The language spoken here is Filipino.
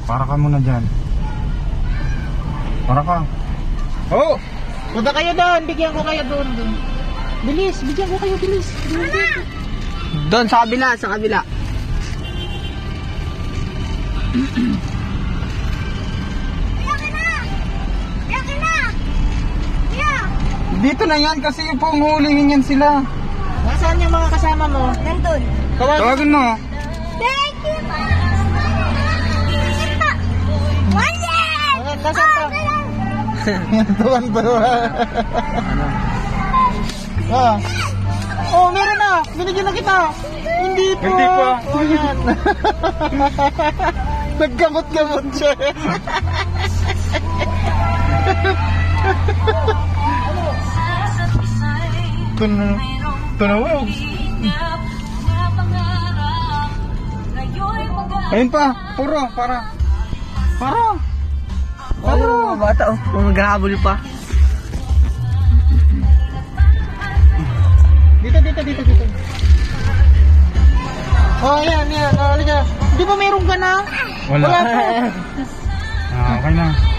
Para ka muna dyan. Para ka. Oh! Punta kayo doon, bigyan ko kayo doon. Bilis, bigyan ko kayo, bilis. Doon, sa kabila, sa kabila. Dito na yan kasi yung panghulihin yan sila. Nasaan yung mga kasama mo? Nandun. Tawagan mo. Thank you, Wala! Nasaan pa? Tuwan ba? Ah. Oh, meron na. Binigyan na kita. Hindi po. Hindi po. Oh, yan. Naggamot-gamot siya. Tunawag. Ayun pa. Puro. Para. Oh, bata oh. Maghahabol pa. Dito. Oh, yan. Halika. Di ba meron ka na? Wala. Wala pa. Okay na.